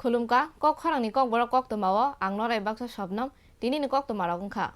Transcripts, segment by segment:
Khulumka, kok kharangni kok borok kok tomawo, ang norai baksa shobnom, tinini kok tomarok ungkha.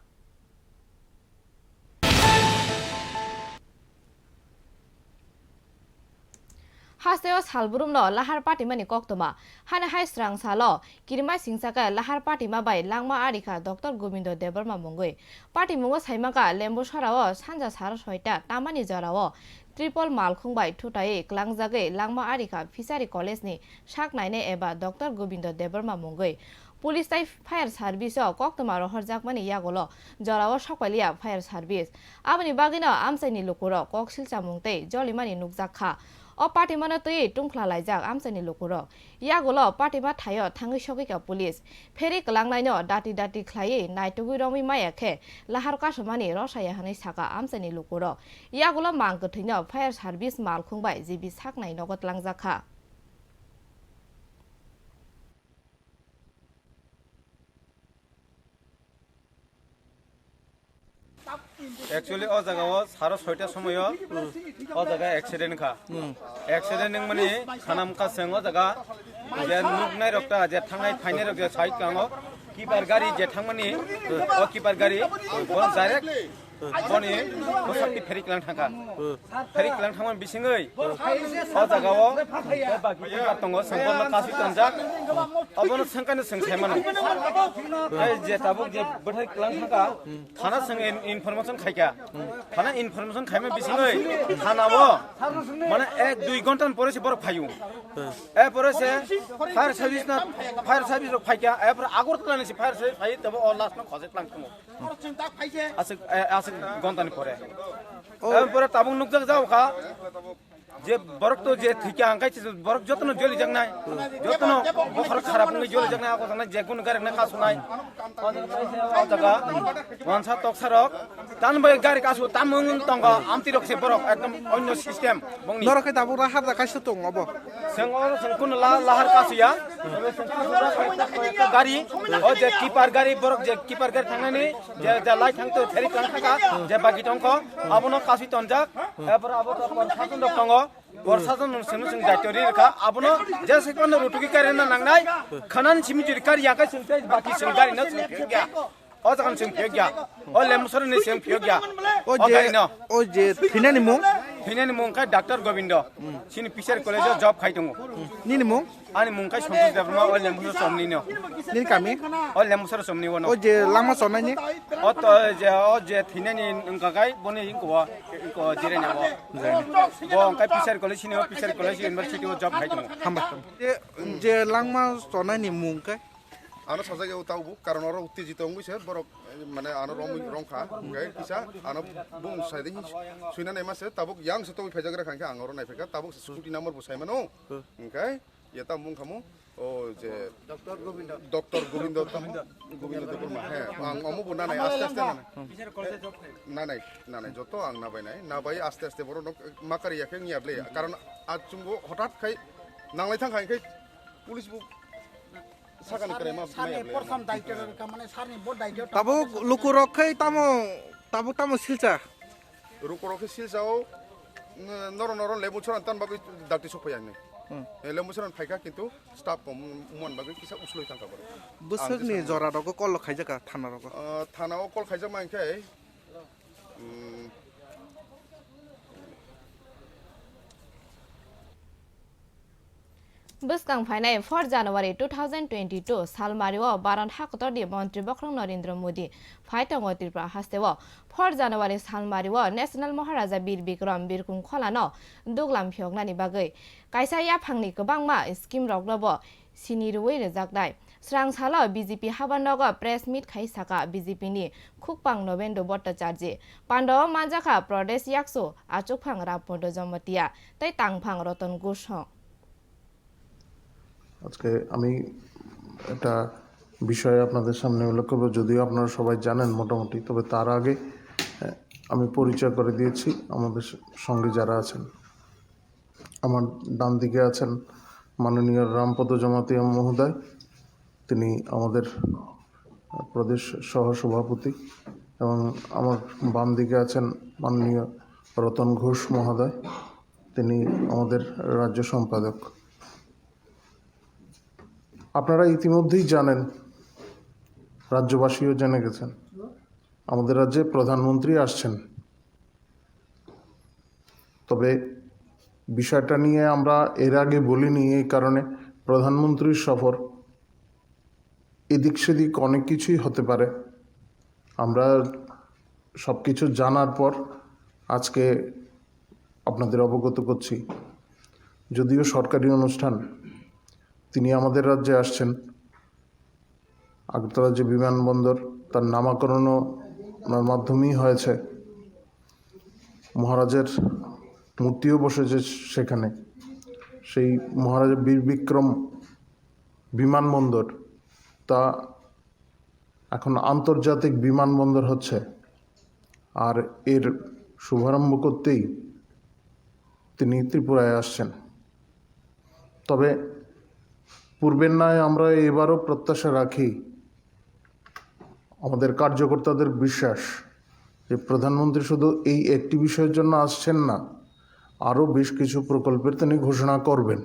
Hasteo salburum no lahar party mani koktoma hana hai strang salo kirima singsaka lahar party ma bai langma arika Dr. Gobindo Debarma mongoi party mongo saimaka lembo sarao sanja sara soita tamani jarao triple malkhung bai thutai klangjagai langma arika fishery college ni saknaine eba Dr. Gobindo Debarma mongoi Police tai fire service o koktoma ro horjakmani yagolo jarao sakwalia fire service abani bagina amsaini lokoro koksilcha mungtei jolimani nukjakha O party mana tui tungkla laijak amsani lokuro yagolo party ba thayo thangi sogika police pheri klangnai no dati khlai naitugui romi mayakhe lahar kasomani rosaya hanai saka amsani lokuro yagolo mangkthino fire service malkhungbai jibi saknai nogot langjakha Actually, all the girls, Haros Hotel Somoyo, all the guy accident car. Accident money, Hanamka Sango, the guy, Nugna Doctor, Jetangai, Pioneer of the side Kango, Keeper Gary, Jetamani, or Keeper Gary, one direct. Bonnie, Mosaki Periclan Haka. Periclan Haman Bishingui. Otagawa, Tongo, Sango, Kasi Tanjak, Abon Sankan Sankaman. Jetabu, Periclan Haka, Hana Sang information Kaka. Hana information Kama Bishingui. Hanawa, Mana egg do you content for us for Payu? Fire service of Pika, ever Agurtlan is fire service, or last no cause it as গন্তানি পরে এরপরে তাবুক নুকজাক যাও খা যে বরক তো যে ঠিকা আঙ্কাইছে বরক যতন জলি জাং নাই যতন বখর খারাপ নই জলি জাং নাই আকো জাং নাই যে কোন গারি না কাসু নাই জায়গা ওয়ানসা তকসারক তান বাই গারি কাসু তামুং তঙ্গ আমতি রকছে বরক একদম অন্য সিস্টেম বংনি নরকে তাবুক রাহার দা কাইছে তং অব সেং কোন লাহার কাসুয়া গাড়ি ও যে কিপার গাড়ি বরক যে কিপার গাড়ি থাংনানি যে লাই থাংতো ফেরি থাকা যে বাকি টঙ্ক আবনো কাসি তনজাক এরপর আবো প্রশাসন দক্তঙ্গ প্রশাসন সেনুসিং দায়িত্বরি রেখা আবনো যে সেকন্ড রুটুকি কারে না নাংনাই খানান সিমিজুরি কারি ইয়াকা সিংতে বাকি সিং গাড়ি না সিংগা ও যখন সিং ফিগা ও লেমসর নি সিং ফিগা ও যে ফিনানি মু কা ডাক্তার গোবিন্দ সিনি পিসার কলেজে জব খাইতং নিনি মু ani mungkai sontus dabrma o lemsor somni no নি কামি o lemsor somni wono ও যে Lama সনাইনি o je thinani ngkai boni ko jire na bo ngkai pisar college ni pisar college university o job khai dong হামবা যে Lama সনাইনি মুংকে ano sajage utaubu karon oro uttejito ngise borok mane ano rongkha ngai kisa ano bung saide suina nei mase tabuk yang seto phejagra khanke angoro nai pheka tabuk scooty number bo saimano ngai yata mung khamu o je Dr. Gobindo Debarma he ang omu buna nai aste aste na nai joto ang na bai aste aste boro makari yakhe ngiable karon aj chungo hotat khai nanglai thang khai police bu তাবু লুকুরখৈ তামো সিলচা রুকরখে সিলচাও নর লেবু ছরান তান বাগৈ ডাক্তি সফায়ানি লেবু ছরান ফাইকা কিন্তু staff কম মন বাগৈ কিসা উসলই থাকা বড় বসরনি জরা দক কল খাইজাকা থানা rock থানাও call খাইজা মাইখাই Buskang Phainai 4 January 2022 Salmario Baran Hakotordi Montri Bokrong Narendra Modi Phaitong Tripura Hastewo 4 January Salmario National Maharaja Bir Bikram Birkung Kholano Duglam Phyognani Bagai Kaisa ya phangni kobangma scheme roknobo sinirui rejakdai Srang sala BJP Habanoga press meet khaisaka BJP ni Khukpang Novendo Bhattacharya Pandaw Manjaka Pradesh Yakso Achukphang Rapondo Jamatia Tai Tangphang Roton Gushong আজকে আমি একটা বিষয় আপনাদের সামনে উল্লেখ করব যদিও আপনারা সবাই জানেন মোটামুটি তবে তার আগে আমি পরিচয় করে দিয়েছি আমাদের সঙ্গে যারা আছেন আমার ডান দিকে আছেন মাননীয় রামপদ জমাতিয়া মহোদয় তিনি আমাদের প্রদেশ সহসভাপতি এবং আমার বাম দিকে আছেন মাননীয় রতন ঘোষ মহোদয় তিনি আমাদের রাজ্য সম্পাদক আপনারা ইতিমধ্যেই জানেন, রাজ্যবাসীও জেনে গেছেন, আমাদের রাজ্যে প্রধানমন্ত্রী আসছেন। তবে বিষয়টা নিয়ে আমরা এর আগে বলিনি, এই কারণে প্রধানমন্ত্রীর সফর, এদিক সেদিক অনেক কিছুই হতে পারে। আমরা সব কিছু জানার পর আজকে আপনাদের অবগত করছি। যদিও সরকারি অনুষ্ঠান, তিনি আমাদের রাজ্যে আসছেন। আগরতলা যে বিমানবন্দর, তার নামকরণও ওনার মাধ্যমেই হয়েছে। মহারাজের মূর্তিও বসেছে সেখানে। সেই মহারাজা বীর বিক্রম বিমানবন্দর, তা এখন আন্তর্জাতিক বিমানবন্দর হচ্ছে। আর এর শুভারম্ভ করতেই তিনি ত্রিপুরায় আসছেন। তবে পূর্বের ন্যায় আমরা এবারও প্রত্যাশা রাখি, আমাদের কার্যকর্তাদের বিশ্বাস যে প্রধানমন্ত্রী শুধু এই একটি বিষয়ের জন্য আসছেন না, আরও বেশ কিছু প্রকল্পের তিনি ঘোষণা করবেন।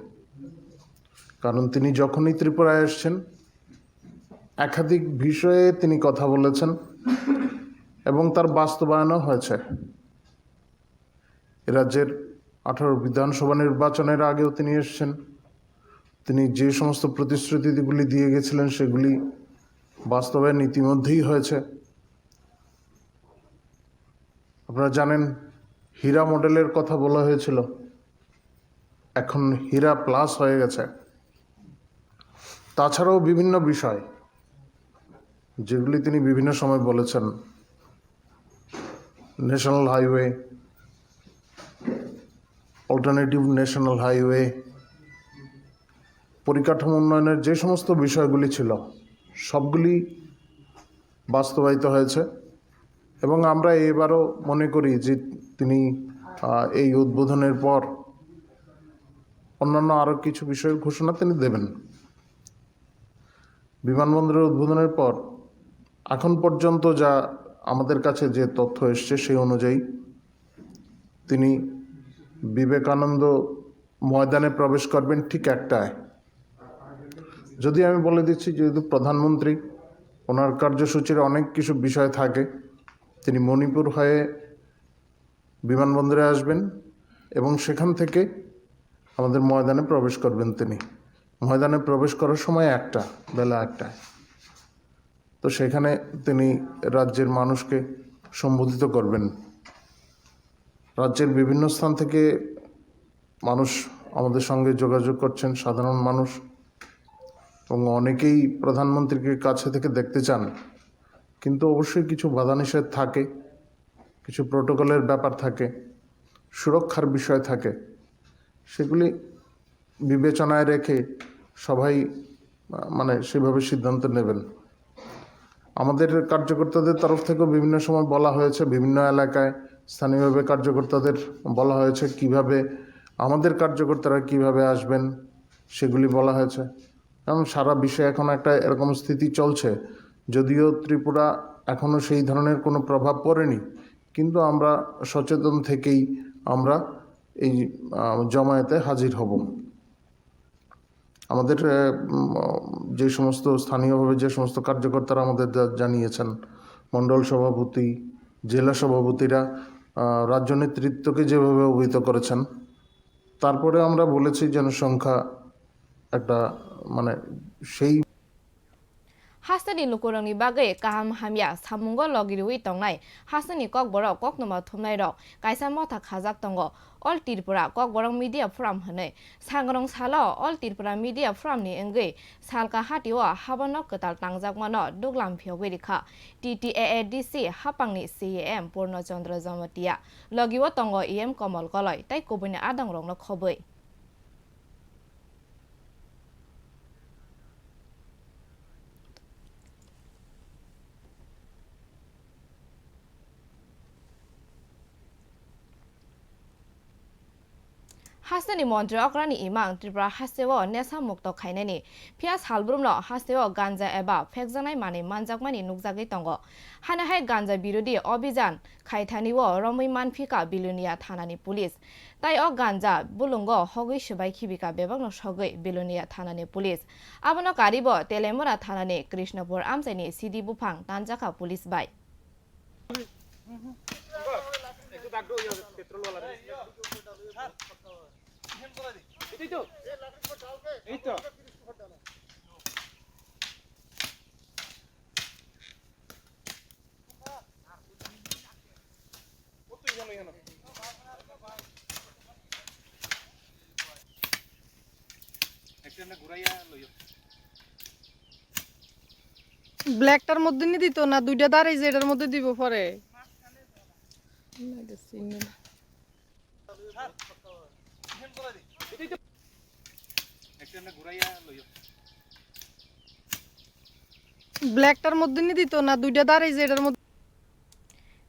কারণ তিনি যখনই ত্রিপুরায় আসছেন, একাধিক বিষয়ে তিনি কথা বলেছেন এবং তার বাস্তবায়নও হয়েছে। এ রাজ্যের 18 বিধানসভা নির্বাচনের আগেও তিনি এসেছেন। তিনি যে সমস্ত প্রতিশ্রুতিগুলি দিয়ে গেছিলেন, সেগুলি বাস্তবায়ন ইতিমধ্যেই হয়েছে। আপনারা জানেন, হীরা মডেলের কথা বলা হয়েছিল, এখন হীরা প্লাস হয়ে গেছে। তাছাড়াও বিভিন্ন বিষয় যেগুলি তিনি বিভিন্ন সময় বলেছেন, national highway, alternative national highway, পরিকাঠামো উন্নয়নের যে সমস্ত বিষয়গুলি ছিল, সবগুলি বাস্তবায়িত হয়েছে। এবং আমরা এবারও মনে করি যে তিনি এই উদ্বোধনের পর অন্যান্য আরও কিছু বিষয়ের ঘোষণা তিনি দেবেন। বিমানবন্দরের উদ্বোধনের পর এখন পর্যন্ত যা আমাদের কাছে যে তথ্য এসছে, সেই অনুযায়ী তিনি বিবেকানন্দ ময়দানে প্রবেশ করবেন ঠিক একটায়। যদি আমি বলে দিচ্ছি, যেহেতু প্রধানমন্ত্রী, ওনার কার্যসূচির অনেক কিছু বিষয় থাকে, তিনি মণিপুর হয়ে বিমানবন্দরে আসবেন এবং সেখান থেকে আমাদের ময়দানে প্রবেশ করবেন। তিনি ময়দানে প্রবেশ করার সময় বেলা 1টায়। তো সেখানে তিনি রাজ্যের মানুষকে সম্বোধিত করবেন। রাজ্যের বিভিন্ন স্থান থেকে মানুষ আমাদের সঙ্গে যোগাযোগ করছেন, সাধারণ মানুষ, এবং অনেকেই প্রধানমন্ত্রীকে কাছে থেকে দেখতে চান। কিন্তু অবশ্যই কিছু বাধা নিষেধ থাকে, কিছু প্রোটোকলের ব্যাপার থাকে, সুরক্ষার বিষয় থাকে। সেগুলি বিবেচনায় রেখে সবাই সেভাবে সিদ্ধান্ত নেবেন। আমাদের কার্যকর্তাদের তরফ থেকেও বিভিন্ন সময় বলা হয়েছে, বিভিন্ন এলাকায় স্থানীয়ভাবে কার্যকর্তাদের বলা হয়েছে কিভাবে আমাদের কার্যকর্তারা কিভাবে আসবেন, সেগুলি বলা হয়েছে। কারণ সারা বিশ্বে এখন একটা এরকম স্থিতি চলছে, যদিও ত্রিপুরা এখনও সেই ধরনের কোনো প্রভাব পড়েনি, কিন্তু আমরা সচেতন থেকেই আমরা এই জমায়েতে হাজির হব। আমাদের যে সমস্ত স্থানীয়ভাবে যে সমস্ত কার্যকর্তারা আমাদের জানিয়েছেন, মণ্ডল সভাপতি, জেলা সভাপতিরা রাজ্য নেতৃত্বকে যেভাবে অবহিত করেছেন, তারপরে আমরা বলেছি জনসংখ্যা একটা সেই হাসনি লুকুরংনি বাগে কাহাম হামিয়া সামুঙ্গ লগিরুই তংনাই হাসনি ককবরক ককনমা থুমনাই রক কাইসা মথা খাজাক তঙ্গ all Tripura Kokborok media forum হनै सांग्रं सालो অল ত্রিপুরা মিডিয়া ফোরামনি এঙ্গৈ সালকা হাটিও হাবানক কতাল তাংজাকমানো দুগলাম ফিয়গৈ রেখা TTAADC হাপাংনি CAM পূর্ণচন্দ্র জমতিয়া লগিও তঙ্গ EM কমল কলয় তাই কবুনি আদং রংনো খबै হাসতেনি মন্ত্রী অগ্রানি ইমাং ত্রিপুরা হাসতেও নেশা মুক্ত খাইনানি পিয়াজ হালব্রুমল হাসতেও গাঞ্জা এবা ফেকজানাই মানে মানজাকমানি নুকজাগৈ দङ হানাহাय গাঞ্জা বিরোধী অভিযান খাইথানিও রমৈ মানফিকা বিলুনিয়া থানানি পুলিশ তাই গাঞ্জা বুলুঙ্গ হগৈ সবাই খিবিকা বেবাংনো সগৈ বিলুনিয়া থানানি পুলিশ আবনো কারিব তেলেমুরা থানানি কৃষ্ণপুর আমচাইনি সিডি বুফাং তানজাকা পুলিশ বাই ব্ল্যাকটার মধ্যে নি দিত না দুইটা দাঁড়াই যে এটার মধ্যে দিব পরে ব্ল্যাকটার মধ্যে নি দিত না দুইটা দাঁড়াই যে এটার মধ্যে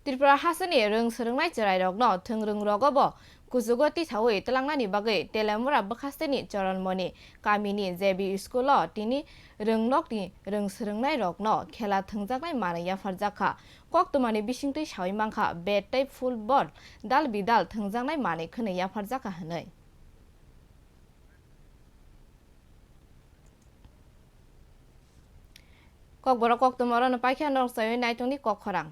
ত্রিপুরা হাসনি রং সরংনাই চেরাই রগনো থং রং রগবো কুজুগতি সাউই তলাংনানি বাগৈ তেলেমুরা বখাস্তেনি চরণমণি কামিনি জেবি স্কুल তিনি রংনকনি রং সরংনাই রগনো খেলা থংজাকনাই মানাইয়া ফারজাখা কক্তমানি বিसिंतै সাউই মাংখা বেট টাই ফুটबल दाल बिदाल थंजांनाय माने खनैया फारजाखा हनै ककबरा कक्तमरन पाइखा नरसाय नाइतंनि कखरां